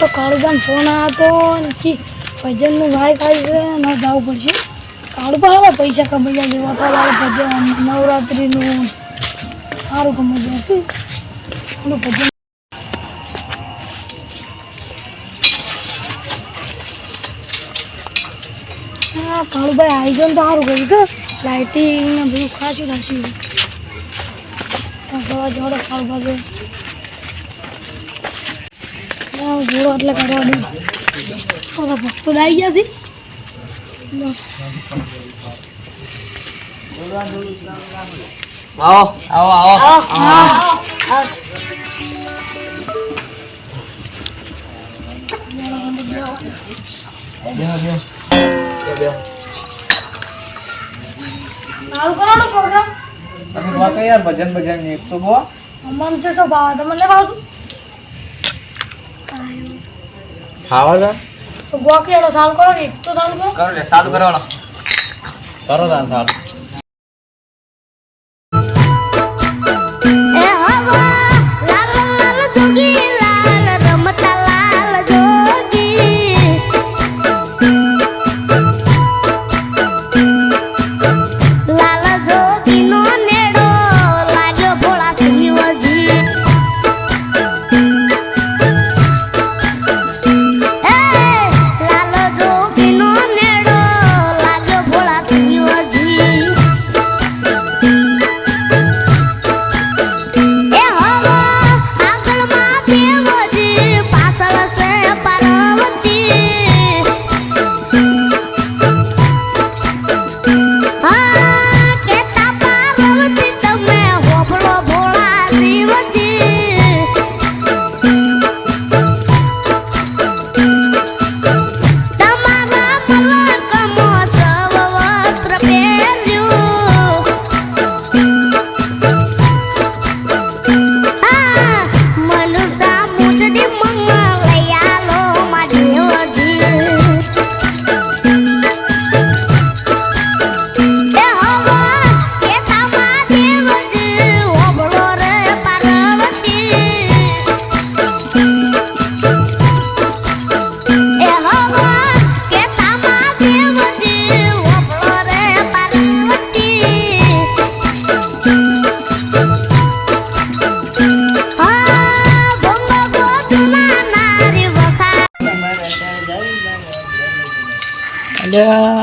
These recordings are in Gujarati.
તો કાળુબાન ફોન આવ્યો નથી ભજનનું ભાઈ કાઢી ન જવું પડશે. કાળુબા આવે પૈસા કમાઈ લેવા વાળા ભજન નવરાત્રિનું સારું કમાઈ જશે. ભજન હા કાળુભાઈ આવી જાય તો સારું કર્યું છે. લાઇટિંગ ને બધું ખાસું થશે. જોડે કાળુભાઈ જોડો એટલે કરવા દઉં. ભક્તો આવી ગયા છે. આવો આવો આવો યાર ભજન ભજન એક તો બો મન છે તો ભાવ તમને ભાવતું ખાવા તો ગોકેડો સાલ કરો એક તો સાલ કરો કરો લે સાલ કરવાનો કરો દાન સાલ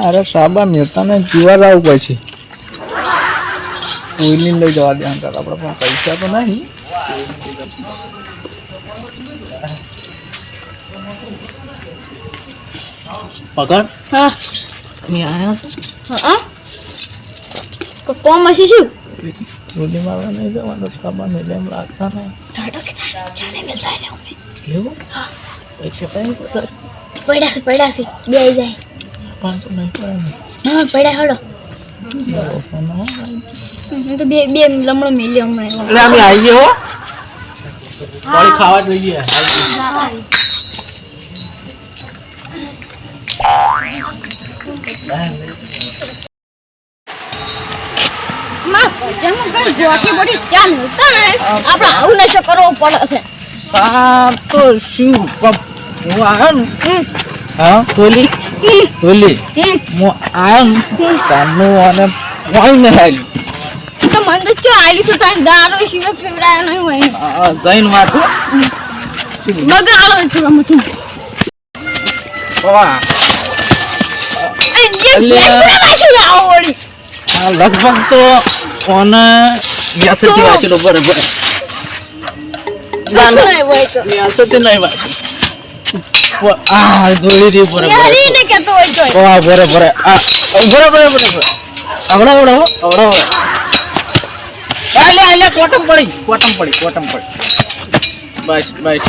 અરે સાબા નેતાને જીવા લાવવું પડશે. કોઈની લઈ જવા દે આપણે પણ પૈસા તો નહીં. પકડ હા તમે આયા હા તો કોમ હશે શું ગોલી મારવા નહીં જવાનું. સાબા ને એમ રાખતા નહીં. એવું પૈસા કઈ પડ્યા છે બે જાય 500 નહીં પડે ને. હા પડ્યા હડો તો બે બે લમણો મેલી હમણાં એટલે અમે આવીએ હો પાણી ખાવા જ લઈએ. આપણે આવું નશો કરવો પડે છે. તો શું હું આવ્યો ને હા બોલી બોલી હું આવ્યો ને તારનું અને કોઈ ને હાલી તો મને તો શું આલી છું તાર દારૂ સિવાય ફેવરાય નહીં હોય જઈને માથું બગાડો છું મતું વાહ લગભગ તો કોને 82 વાંચેલો બરાબર 82 નહીં વાંચે દોડી રહી બરાબર બરાબર કોટમ પડી બસ બસ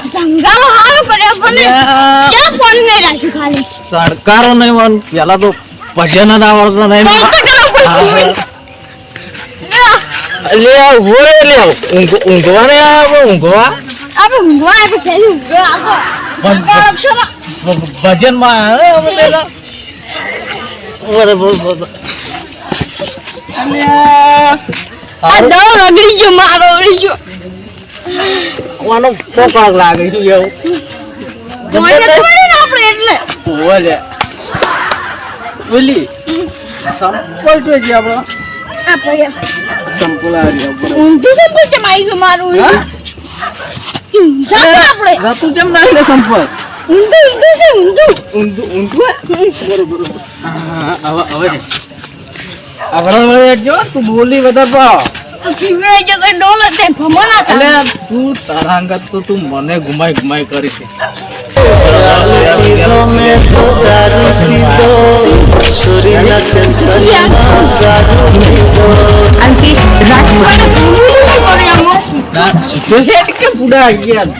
સરકારો નહીં પેલા તો ભજન જ આવડતો નહીં. ઊંઘવા ને ઊંઘવા ભજન માં રગડી ગયો મારો રગડી ગયો કોનો પોકળક લાગે છે એવું જોઈને તો વળી ને આપણે એટલે ઓલે ઓલી સંપલ તો છે આપણો આ ભાઈ સંપલ આ રહ્યો બરાબર. ઊંધું સંપલ છે મારી મારું હા? ઊંધા છે આપણે રાતું કેમ ના લે સંપલ ઊંધું છે ઊંધું ઊંધું બરોબર. હા હવે જો તું બોલી વધારે પાવ કિમે જગર ડોલ તે ભમણા એટલે તું તારા અંગત તો તું મને ઘુમાઈ કરી છે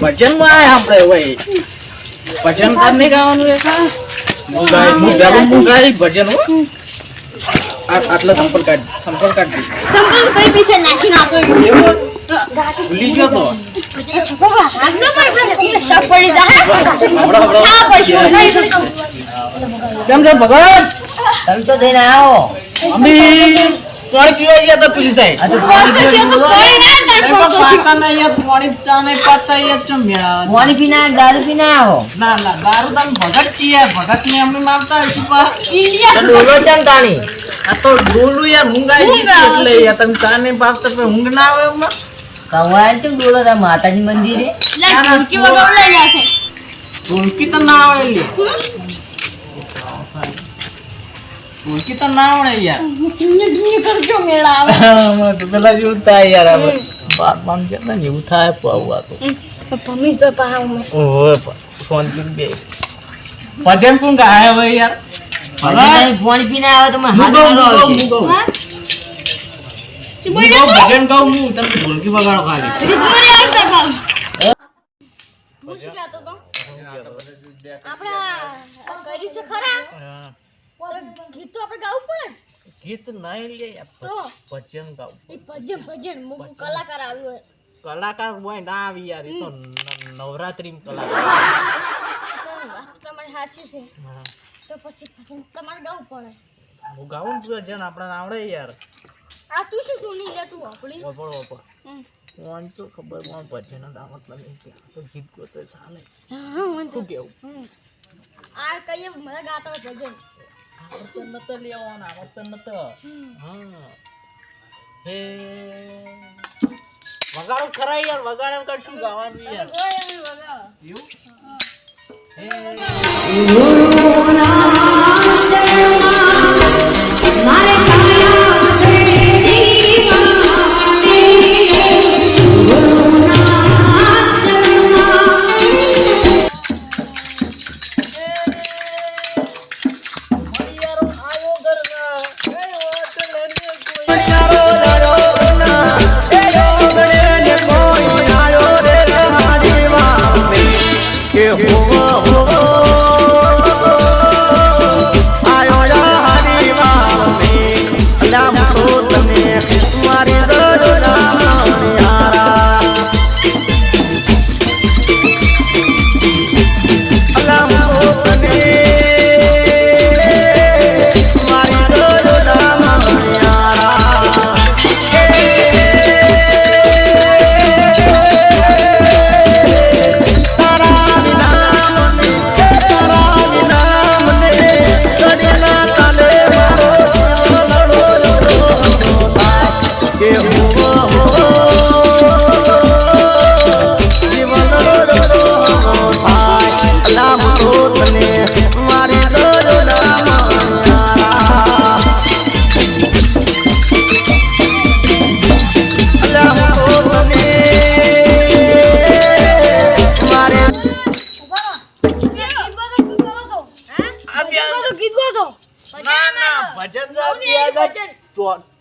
ભજન માં આપણે હોય ભજન તાર નહીં ગાવાનું રેખા હું ગાઈ ભજન હો આટલા સંપલ કાઢ સંપલ કઈ પીછે નાખી નાખો ભૂલી ગયો તો હાથ ન પડી શક પડી જાય હા પૈસા કેમ છે ભગવાન તમે તો જઈને આવો અમી પાણી પીવા ગયા તો પેલી સાઈડ આ તો પાણી પાતા નહીં યાર પાણી ચા નહીં પાતા યાર ચમ યાર પાણી પીને દારૂ પીને આવો ના દારૂ તમે ભગત છીએ ભગત ને અમને મારતા હશું પા તો ડોલો ચમ તાણી આ તો ડોલું યાર ઊંઘ આવી ગઈ એટલે યાર તમે ચા નહીં પાતા તો ઊંઘ ના આવે એમાં કવાય ચમ ડોલો તા માતાજી મંદિરે ઢોલકી વગાડ લઈ જશે ઢોલકી તો ના આવડે લે ઢોલકી તો ના આવડે યાર કિમને કરજો મેળા આવે તો પેલા જેવું થાય યાર હવે બાપ બામ છે ને એવું થાય પાવા તો પમ્મી તો પાહા મે ઓહો ફોન કરી બે ભજન કોણ ગાય હવે યાર પાણી પીને આવે તો હાથ ભજન ગાઉં હું તમે ઢોલકી વગાડો ખાલી રીતમારી આવતા કામ પૂછી ગયા તો આપણે કર્યું છે ખરા ગીત તો આપણે ગાવું પડે ગીત નહીં લે તો ભજન ગાઉં એ ભજન મુક કલાકાર આવ્યો હોય કલાકાર હોય ના આવી યાર એ તો નવરાત્રી કલાકાર વાત તમારી સાચી છે તો પછી ભજન તમારે ગાવું પડે હું ગાઉં ભજન આપણને આવડે યાર આ તું શું સુની લે તું આપણી ઓપર કોણ તો ખબર કોણ ભજન દાવત લાગે તો ગીત ગોતો ચાલે હા મને શું કેવું આ કઈ મને ગાતા હોય ભજન આવડતો નતો લેવાના આવડતો નતો હા હે વગાડો ખરા યાર વગાડો કર શું ગાવાનું યાર એવું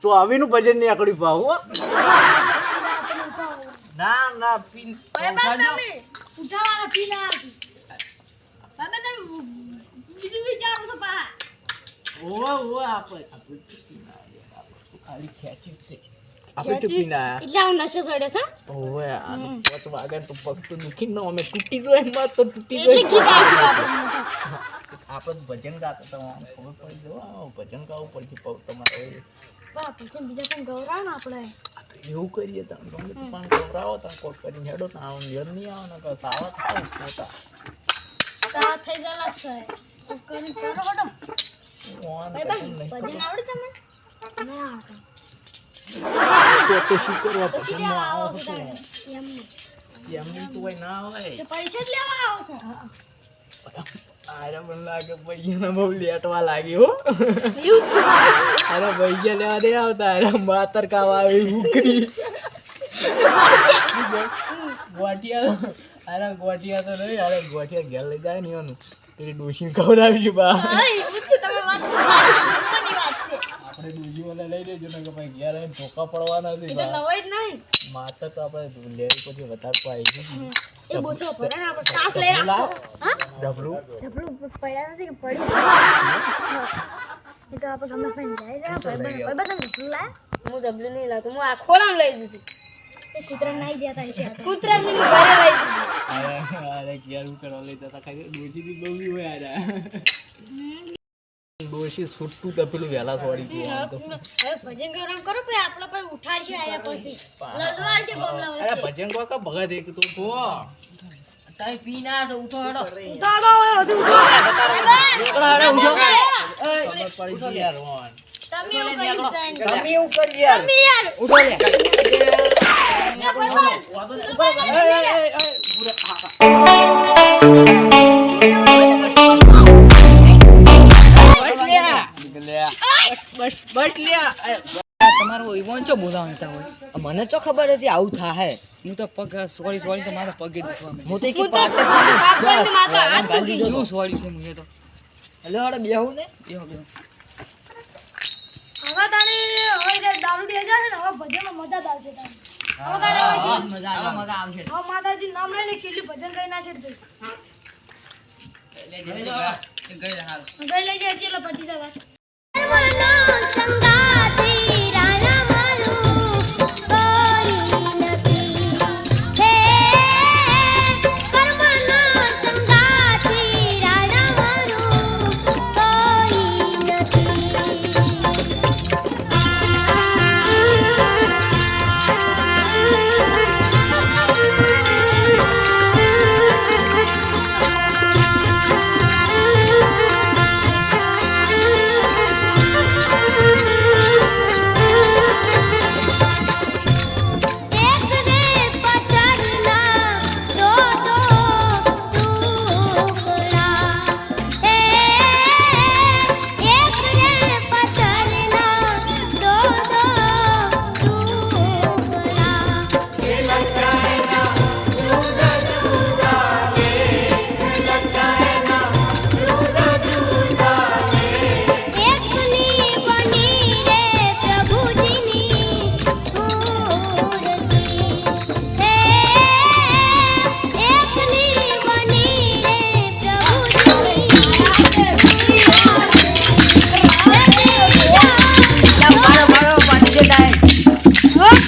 ચોવીનું ભજન ની આકડી પાવ ના પીન ઉઠાવાના પીના બાબા તમે બીજું વિચારો છો પા ઓ આપણે ખાલી ખેંચી છે આપણે તો પીના એટલે આવું નશો ચડ્યો છે ઓએ આ પોત વાગે તો પગ તો દુખી ન અમે તૂટી ગયો એમાં તો તૂટી એટલે ગયો ગીત આવ્યું આપણે ભજન ગાતા તો ખબર પડી જો ભજન ગાવું પડશે પગ તમારે બા ભજન બીજા પણ ગૌરાવ ને આપણે એવું કરીએ તમે ગમે તો પણ ગભરાવો તમે કોટ કરીને હેડો તો આવો નિયર નહીં આવો ને તો સાવા થાય મોટા તા થઈ ગયેલા છે કરી કરો બડો ભાઈ ભજન આવડે તમને ના આવડે તો શું કરવા ભજનમાં આવો છો એમની એમની તો કોઈ ના હોય તે પૈસા જ લેવા આવો છો આરે મને લાગે પૈયાના બહુ લેટવા લાગ્યો અરે પૈસા લેવા દે આવતા અરે માતર કાવા આવી ઉકરી ગોટિયા અરે ગોટિયા તો નહીં અરે ગોટિયા ઘેર લઈ જાય ને એનું પેલી ડોશીને ખવડાવીશું બા અય ઉઠી તમે વાત કોની વાત છે આપણે ડોશીવાળા લઈ લેજો ને કે ભાઈ ઘેર આવીને ધોકા પડવાના નથી એટલે બા લવાય જ નહીં માતર તો આપણે લેવી પછી વધારે પાઈ છે એ બોથો ભરે ને આપણે સાસ લઈ રાખો હા ડબલું ડબલું પડ્યા નથી કે પડી એ તો આપણે ગમે ફેન જાય રે ભાઈ તમે ડબલું લાય હું ડબલું નહીં લાવતો હું આ ખોળામ લઈ દઉં એ કૂતરા નહીં દેતા છે કૂતરા ની ઘરે લઈ દીધું અરે ઘેર કરવા લઈ જતા ખાલી ડોશી બહુ હોય અરે ડોશી છૂટું તો પેલું વહેલા છોડી ગયું આમ તો હવે ભજન ગરમ કરો પછી આપણે પછી ઉઠાડશે આયા પછી લજવા છે બમલા અરે વચ્ચે ભજન કોકા ભગત એક તો થો તમે પી ના તો ઉઠો હેડો ઉઠાડો હવે હજુ નીકળો હેડો ઉઠો ખબર પડી ગઈ યાર વન તમે એવું કરી જાય તમે એવું કરી યાર તમે યાર ઉઠો લે તમારો ઈવોન ચો બોલાવતા હોય મને તો ખબર હતી આવું થાય હું તો પગ સોરી સોરી તો મારા પગે દુખવા માંડ્યા. હું તો એક હું તો હાથ બંધ માથા હાથ દુખી શું સોરી છે મુજે તો હેલો હેડો બેહું ને બેહો બેહો હવે તારે હવે જે દારૂ દે જાય ને હવે ભજનમાં મજા જ આવશે તારે હવે તારે હવે હા, મજા આવે મજા આવશે હવે માતાજી નામ લઈને કેટલી ભજન કરી નાખે છે ગઈ હાલ ગઈ લઈ જાય એટલે પટી જાય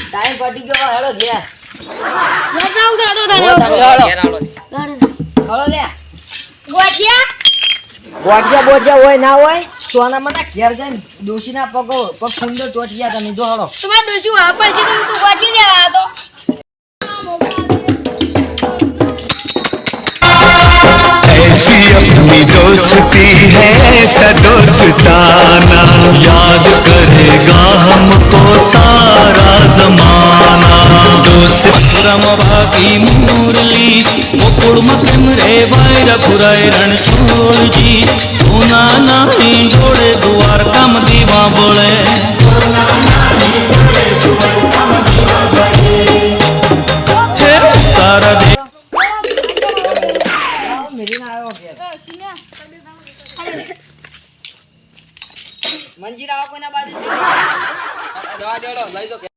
ટાઈમ પટી ગયો હેડો ઘેર હેડો લે ગોઠિયા હોય ના હોય સોના મને ઘેર જઈને ડોશીના પગ સુંદર ચોટી ગયા તમે જો હેડો તમારે ડોસી વાપર છે તો તું ગોઠવી લેવા હતો ऐसी अपनी दोस्ती है सदोस्ताना याद करेगा हमको सारा जमाना दोस्त रम भागी मुरली मुकुड़ मकम रे वायर फुराय रण छोड़जी सोना नानी जोड़े द्वारका में दीवा बोले सारा दे મંજીરા આવો કોઈના બાજુ જવા દેડો લઈ જો